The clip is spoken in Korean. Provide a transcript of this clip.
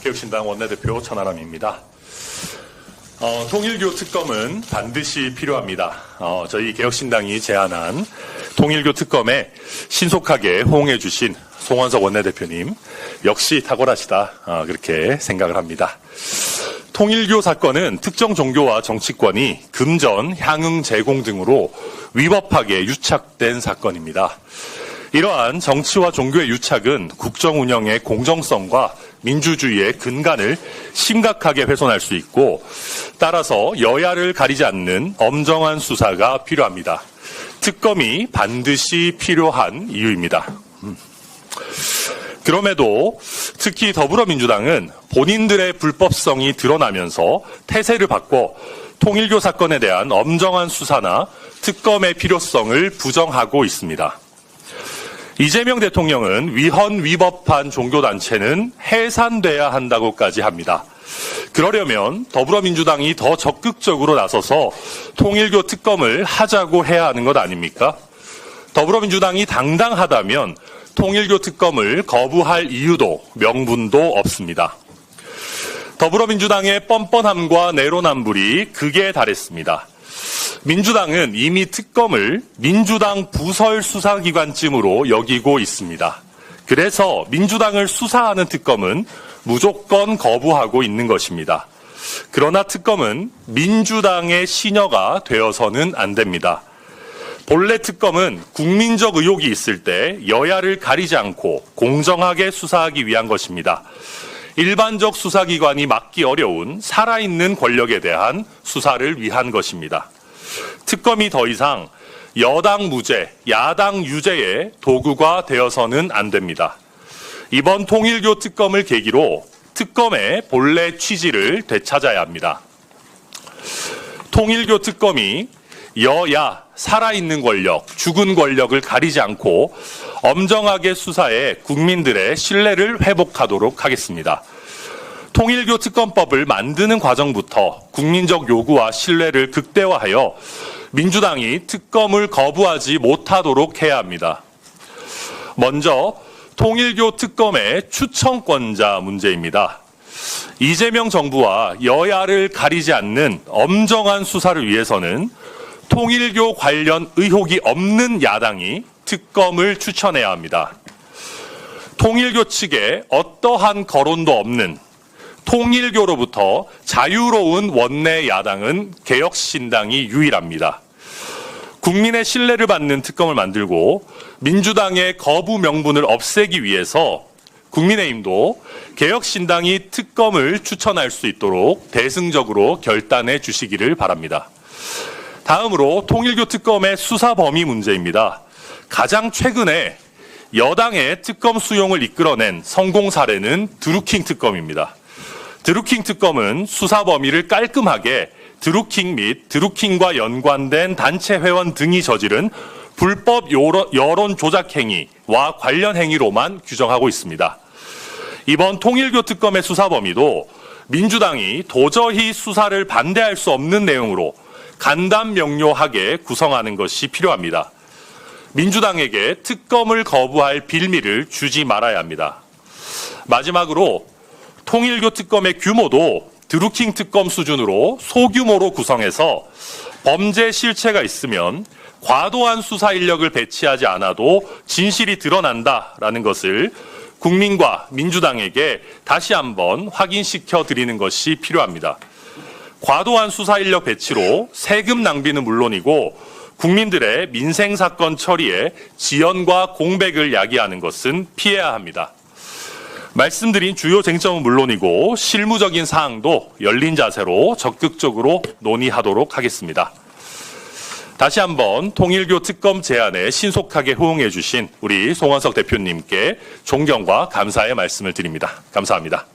개혁신당 원내대표 천하람입니다. 통일교 특검은 반드시 필요합니다. 저희 개혁신당이 제안한 통일교 특검에 신속하게 호응해 주신 송원석 원내대표님 역시 탁월하시다 그렇게 생각을 합니다. 통일교 사건은 특정 종교와 정치권이 금전, 향응 제공 등으로 위법하게 유착된 사건입니다. 이러한 정치와 종교의 유착은 국정 운영의 공정성과 민주주의의 근간을 심각하게 훼손할 수 있고, 따라서 여야를 가리지 않는 엄정한 수사가 필요합니다. 특검이 반드시 필요한 이유입니다. 그럼에도 특히 더불어민주당은 본인들의 불법성이 드러나면서 태세를 바꿔 통일교 사건에 대한 엄정한 수사나 특검의 필요성을 부정하고 있습니다. 이재명 대통령은 위헌위법한 종교단체는 해산돼야 한다고까지 합니다. 그러려면 더불어민주당이 더 적극적으로 나서서 통일교 특검을 하자고 해야 하는 것 아닙니까? 더불어민주당이 당당하다면 통일교 특검을 거부할 이유도 명분도 없습니다. 더불어민주당의 뻔뻔함과 내로남불이 극에 달했습니다. 민주당은 이미 특검을 민주당 부설 수사기관쯤으로 여기고 있습니다. 그래서 민주당을 수사하는 특검은 무조건 거부하고 있는 것입니다. 그러나 특검은 민주당의 시녀가 되어서는 안 됩니다. 본래 특검은 국민적 의혹이 있을 때 여야를 가리지 않고 공정하게 수사하기 위한 것입니다. 일반적 수사기관이 막기 어려운 살아있는 권력에 대한 수사를 위한 것입니다. 특검이 더 이상 여당 무죄, 야당 유죄의 도구가 되어서는 안 됩니다. 이번 통일교 특검을 계기로 특검의 본래 취지를 되찾아야 합니다. 통일교 특검이 여야, 살아있는 권력, 죽은 권력을 가리지 않고 엄정하게 수사해 국민들의 신뢰를 회복하도록 하겠습니다. 통일교 특검법을 만드는 과정부터 국민적 요구와 신뢰를 극대화하여 민주당이 특검을 거부하지 못하도록 해야 합니다. 먼저 통일교 특검의 추천권자 문제입니다. 이재명 정부와 여야를 가리지 않는 엄정한 수사를 위해서는 통일교 관련 의혹이 없는 야당이 특검을 추천해야 합니다. 통일교 측에 어떠한 거론도 없는 통일교로부터 자유로운 원내 야당은 개혁신당이 유일합니다. 국민의 신뢰를 받는 특검을 만들고 민주당의 거부 명분을 없애기 위해서 국민의힘도 개혁신당이 특검을 추천할 수 있도록 대승적으로 결단해 주시기를 바랍니다. 다음으로 통일교 특검의 수사 범위 문제입니다. 가장 최근에 여당의 특검 수용을 이끌어낸 성공 사례는 드루킹 특검입니다. 드루킹 특검은 수사 범위를 깔끔하게 드루킹 및 드루킹과 연관된 단체 회원 등이 저지른 불법 여론 조작 행위와 관련 행위로만 규정하고 있습니다. 이번 통일교 특검의 수사 범위도 민주당이 도저히 수사를 반대할 수 없는 내용으로 간단 명료하게 구성하는 것이 필요합니다. 민주당에게 특검을 거부할 빌미를 주지 말아야 합니다. 마지막으로 통일교 특검의 규모도 드루킹 특검 수준으로 소규모로 구성해서 범죄 실체가 있으면 과도한 수사 인력을 배치하지 않아도 진실이 드러난다라는 것을 국민과 민주당에게 다시 한번 확인시켜 드리는 것이 필요합니다. 과도한 수사 인력 배치로 세금 낭비는 물론이고 국민들의 민생 사건 처리에 지연과 공백을 야기하는 것은 피해야 합니다. 말씀드린 주요 쟁점은 물론이고 실무적인 사항도 열린 자세로 적극적으로 논의하도록 하겠습니다. 다시 한번 통일교 특검 제안에 신속하게 호응해 주신 우리 송원석 대표님께 존경과 감사의 말씀을 드립니다. 감사합니다.